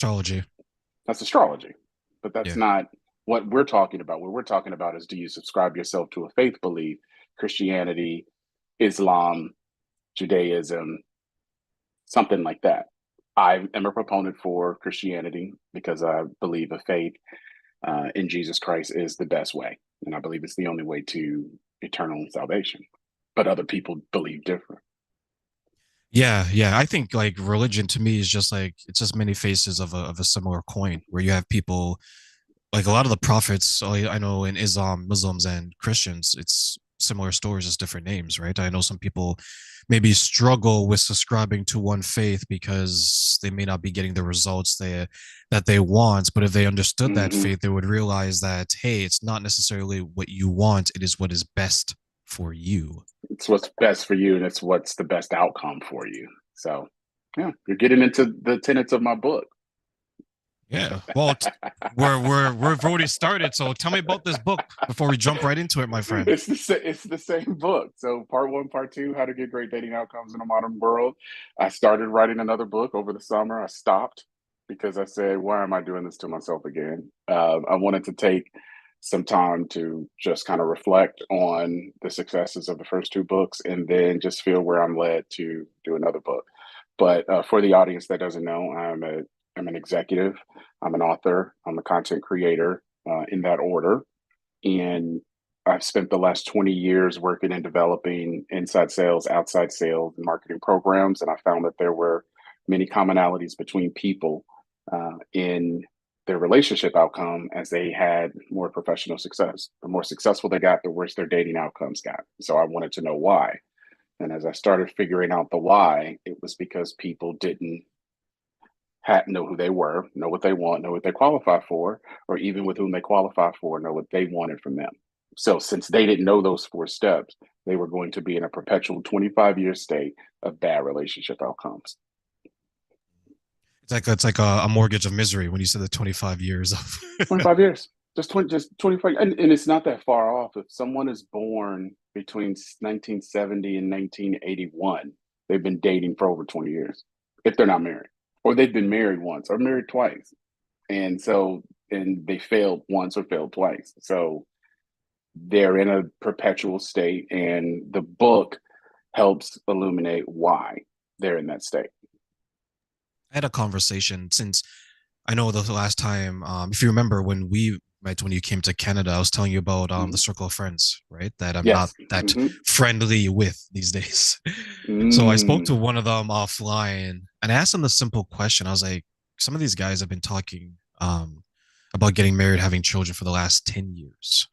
Astrology. That's astrology. But that's Yeah. not what we're talking about. What we're talking about is, do you subscribe yourself to a faith belief, Christianity, Islam, Judaism, something like that. I am a proponent for Christianity because I believe a faith in Jesus Christ is the best way. And I believe it's the only way to eternal salvation. But other people believe different. Yeah, yeah. I think like religion to me is just like it's just many faces of a similar coin where you have people like a lot of the prophets I know in Islam, Muslims and Christians, it's similar stories, just different names, right? I know some people maybe struggle with subscribing to one faith because they may not be getting the results that they want, but if they understood that Mm-hmm. faith, they would realize that hey, it's not necessarily what you want, it is what is best for you. It's what's best for you, and it's what's the best outcome for you. So, yeah, you're getting into the tenets of my book. Yeah. Well, we've already started, so tell me about this book before we jump right into it, my friend. It's the same book. So part one, part two, how to get great dating outcomes in a modern world. I started writing another book over the summer. I stopped because I said, why am I doing this to myself again? I wanted to take some time to just kind of reflect on the successes of the first two books and then just feel where I'm led to do another book. But for the audience that doesn't know, I'm an executive, I'm an author, I'm a content creator in that order. And I've spent the last 20 years working in developing inside sales, outside sales, and marketing programs. And I found that there were many commonalities between people in their relationship outcome as they had more professional success. The more successful they got, the worse their dating outcomes got. So I wanted to know why. And as I started figuring out the why, it was because people didn't know who they were, know what they want, know what they qualify for, or even with whom they qualify for, know what they wanted from them. So since they didn't know those four steps, they were going to be in a perpetual 25-year state of bad relationship outcomes. It's like a mortgage of misery when you said the 25 years of 25 years, just 25, and it's not that far off. If someone is born between 1970 and 1981, they've been dating for over 20 years, if they're not married, or they've been married once or married twice. And so, and they failed once or failed twice. So they're in a perpetual state, and the book helps illuminate why they're in that state. I had a conversation since I know the last time, if you remember when we met when you came to Canada, I was telling you about the Mm-hmm. circle of friends, right? That I'm not Yes. that Mm-hmm. friendly with these days. So I spoke to Mm. one of them offline and I asked him the simple question. I was like, some of these guys have been talking about getting married, having children for the last 10 years,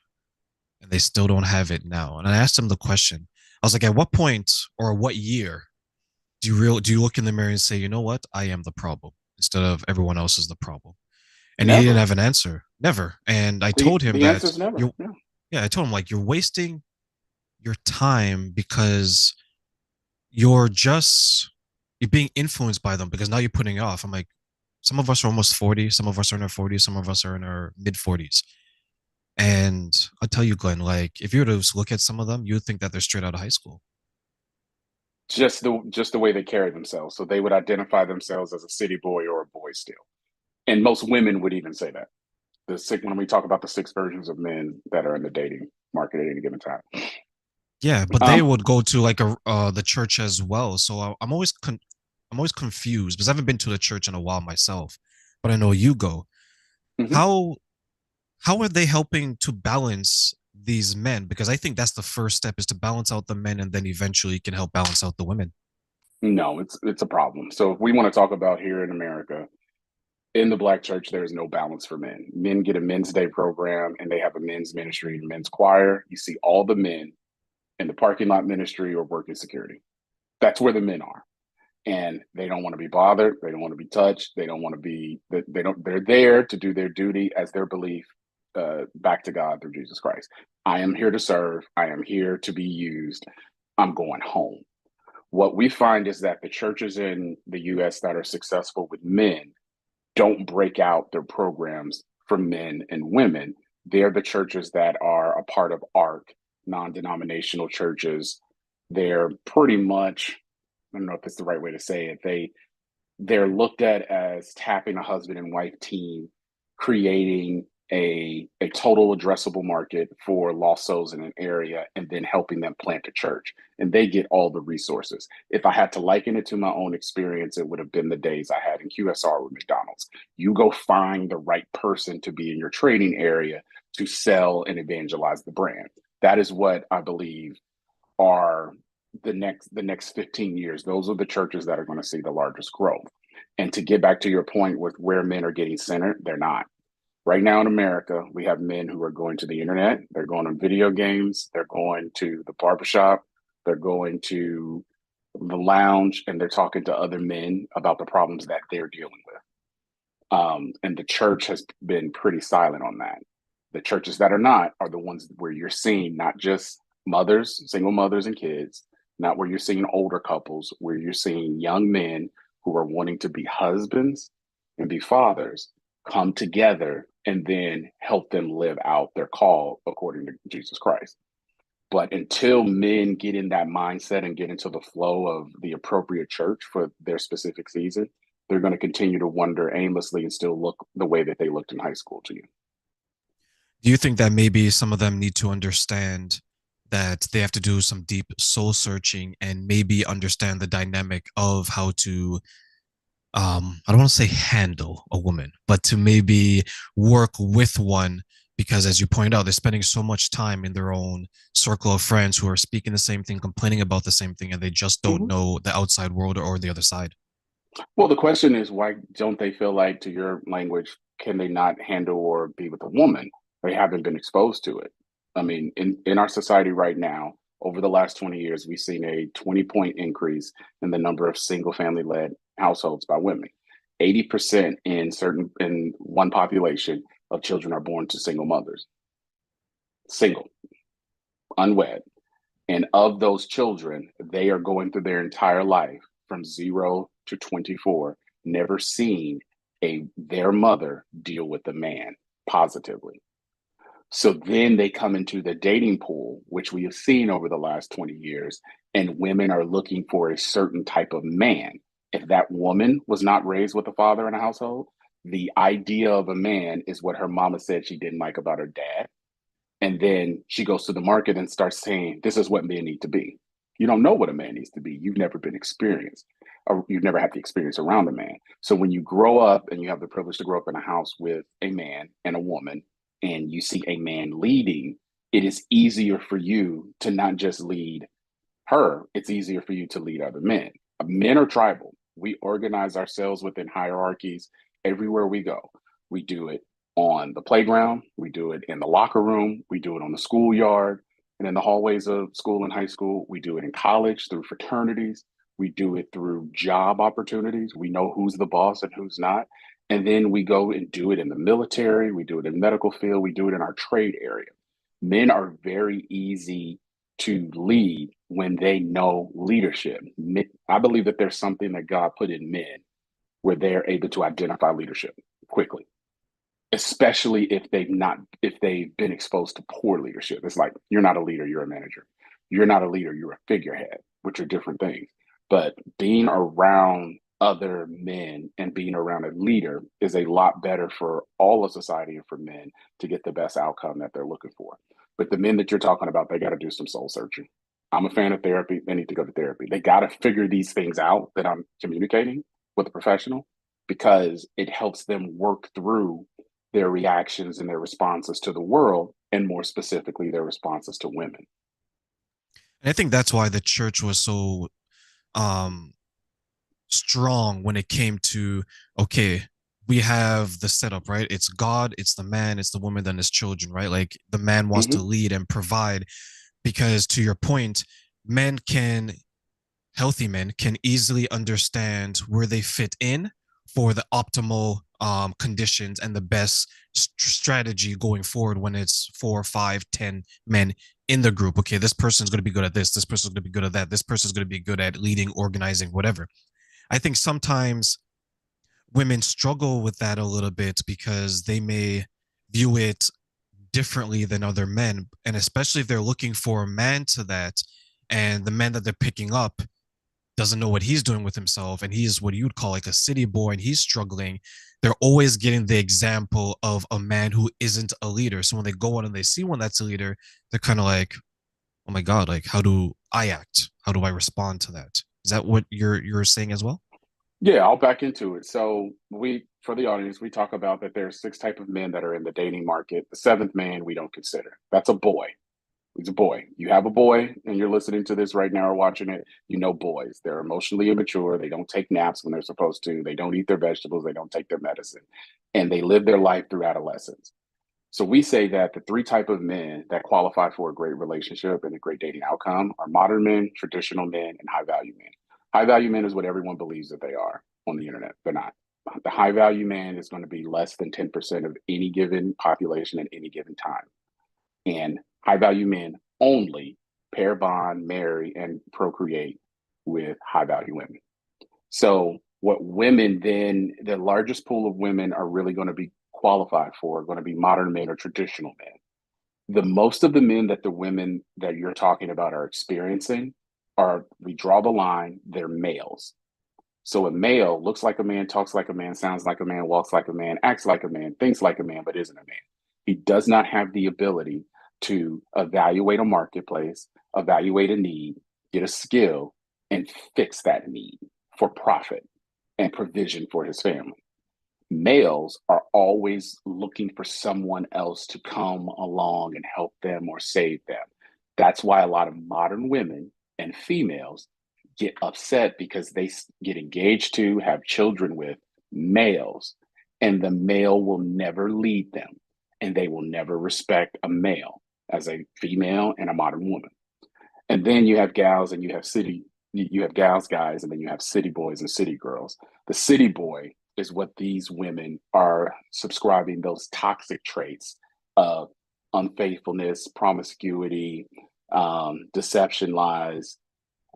and they still don't have it now. And I asked him the question. I was like, at what point or what year do you look in the mirror and say, you know what, I am the problem instead of everyone else is the problem? And he didn't Never. have an answer, never. And I told him The answer that is never. you, Yeah. yeah, I told him like you're wasting your time because you're just you're being influenced by them because now you're putting it off. I'm like, some of us are almost 40, some of us are in our 40s, some of us are in our mid 40s. And I'll tell you, Glenn, like if you were to look at some of them, you would think that they're straight out of high school. Just the way they carry themselves. So they would identify themselves as a city boy or a boy still. And most women would even say that. The six when we talk about the six versions of men that are in the dating market at any given time. Yeah, but they Um, would go to like a the church as well. So I'm always confused because I haven't been to the church in a while myself, but I know you go. mhm. How how are they helping to balance these men? Because I think that's the first step is to balance out the men, and then eventually you can help balance out the women. No, it's a problem. So if we want to talk about here in America, in the black church, there is no balance for men. Men get a men's day program and they have a men's ministry and men's choir. You see all the men in the parking lot ministry or working security. That's where the men are. And they don't want to be bothered. They don't want to be touched. They don't want to be, they don't, they're there to do their duty as their belief back to God through Jesus Christ. I am here to serve. I am here to be used. I'm going home. What we find is that the churches in the US that are successful with men don't break out their programs for men and women. They're the churches that are a part of ARC, non denominational churches. They're pretty much, I don't know if it's the right way to say it, they're looked at as tapping a husband and wife team, creating a total addressable market for lost souls in an area, and then helping them plant a church. And they get all the resources. If I had to liken it to my own experience, it would have been the days I had in QSR with McDonald's. You go find the right person to be in your trading area to sell and evangelize the brand. That is what I believe are the next 15 years. Those are the churches that are going to see the largest growth. And to get back to your point with where men are getting centered, they're not. Right now in America, we have men who are going to the internet, they're going on video games, they're going to the barbershop, they're going to the lounge, and they're talking to other men about the problems that they're dealing with. And the church has been pretty silent on that. The churches that are not are the ones where you're seeing not just mothers, single mothers and kids, not where you're seeing older couples, where you're seeing young men who are wanting to be husbands and be fathers come together and then help them live out their call according to Jesus Christ. But until men get in that mindset and get into the flow of the appropriate church for their specific season, they're going to continue to wander aimlessly and still look the way that they looked in high school to you. Do you think that maybe some of them need to understand that they have to do some deep soul searching and maybe understand the dynamic of how to I don't want to say handle a woman, but to maybe work with one because as you point out, they're spending so much time in their own circle of friends who are speaking the same thing, complaining about the same thing, and they just don't Mm-hmm. know the outside world or the other side. Well, the question is, why don't they feel like, to your language, can they not handle or be with a woman? They haven't been exposed to it. I mean, in our society right now, over the last 20 years, we've seen a 20-point increase in the number of single family led households by women. 80% in one population of children are born to single mothers, single, unwed. And of those children, they are going through their entire life from 0 to 24, never seeing their mother deal with the man positively. So then they come into the dating pool, which we have seen over the last 20 years, and women are looking for a certain type of man. If that woman was not raised with a father in a household, the idea of a man is what her mama said she didn't like about her dad, and then she goes to the market and starts saying, this is what men need to be. You don't know what a man needs to be. You've never been experienced, or you've never had the experience around a man. So when you grow up and you have the privilege to grow up in a house with a man and a woman, and you see a man leading, it is easier for you to not just lead her, it's easier for you to lead other men. Men are tribal. We organize ourselves within hierarchies everywhere we go. We do it on the playground, we do it in the locker room, we do it on the schoolyard, and in the hallways of school and high school. We do it in college through fraternities. We do it through job opportunities. We know who's the boss and who's not. And then we go and do it in the military. We do it in the medical field. We do it in our trade area. Men are very easy to lead when they know leadership. I believe that there's something that God put in men where they're able to identify leadership quickly, especially if they've been exposed to poor leadership. It's like, you're not a leader, you're a manager. You're not a leader, you're a figurehead, which are different things. But being around other men and being around a leader is a lot better for all of society and for men to get the best outcome that they're looking for. But the men that you're talking about, they got to do some soul searching. I'm a fan of therapy. They need to go to therapy. They got to figure these things out that I'm communicating with a professional, because it helps them work through their reactions and their responses to the world, and more specifically, their responses to women. And I think that's why the church was so um strong when it came to okay, we have the setup, right? It's God, it's the man, it's the woman, then it's children, right? Like the man wants to Mm-hmm. lead and provide because to your point, men can healthy men can easily understand where they fit in for the optimal conditions and the best strategy going forward when it's 4, 5, 10 men in the group. Okay, this person's going to be good at this person's going to be good at that, this person's going to be good at leading, organizing, whatever. I think sometimes women struggle with that a little bit because they may view it differently than other men. And especially if they're looking for a man to that, and the men that they're picking up doesn't know what he's doing with himself, and he's what you'd call like a city boy, and he's struggling. They're always getting the example of a man who isn't a leader. So when they go out and they see one that's a leader, they're kind of like, oh my god, like how do I act? How do I respond to that? Is that what you're saying as well? Yeah, I'll back into it. So for the audience, we talk about that there's six type of men that are in the dating market. The seventh man we don't consider. That's a boy. He's a boy. You have a boy and you're listening to this right now or watching it, you know boys. They're emotionally immature. They don't take naps when they're supposed to. They don't eat their vegetables. They don't take their medicine. And they live their life through adolescence. So we say that the three type of men that qualify for a great relationship and a great dating outcome are modern men, traditional men, and high value men. High value men is what everyone believes that they are on the internet. They're not. The high value man is going to be less than 10% of any given population at any given time. And high value men only pair bond, marry, and procreate with high value women. So what women then, the largest pool of women are really going to be qualified for are going to be modern men or traditional men. The most of the men that the women that you're talking about are experiencing are, we draw the line, they're males. So a male looks like a man, talks like a man, sounds like a man, walks like a man, acts like a man, thinks like a man, but isn't a man. He does not have the ability to evaluate a marketplace, evaluate a need, get a skill, and fix that need for profit and provision for his family. Males are always looking for someone else to come along and help them or save them. That's why a lot of modern women and females get upset because they get engaged to, have children with males, and the male will never lead them, and they will never respect a male as a female and a modern woman. And then you have gals and you have gals, guys, and then you have city boys and city girls. The city boy is what these women are subscribing those toxic traits of unfaithfulness, promiscuity, deception, lies.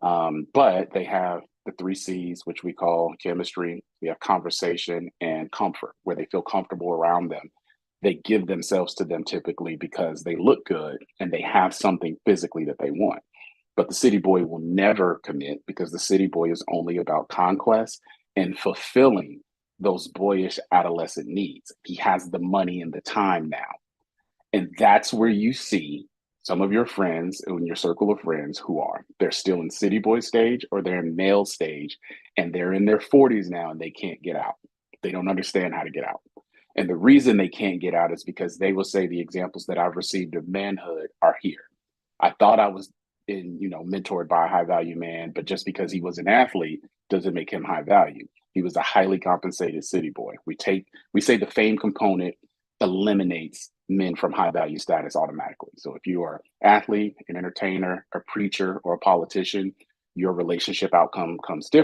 But they have the three C's, which we call chemistry. We have conversation and comfort, where they feel comfortable around them. They give themselves to them typically because they look good and they have something physically that they want. But the city boy will never commit because the city boy is only about conquest and fulfilling those boyish adolescent needs. He has the money and the time now. And that's where you see some of your friends in your circle of friends who are, they're still in city boy stage or they're in male stage and they're in their 40s now and they can't get out. They don't understand how to get out. And the reason they can't get out is because they will say the examples that I've received of manhood are here. I thought I was mentored by a high value man, but just because he was an athlete doesn't make him high value. He was a highly compensated city boy. We say the fame component eliminates men from high value status automatically. So if you are an athlete, an entertainer, a preacher, or a politician, your relationship outcome comes different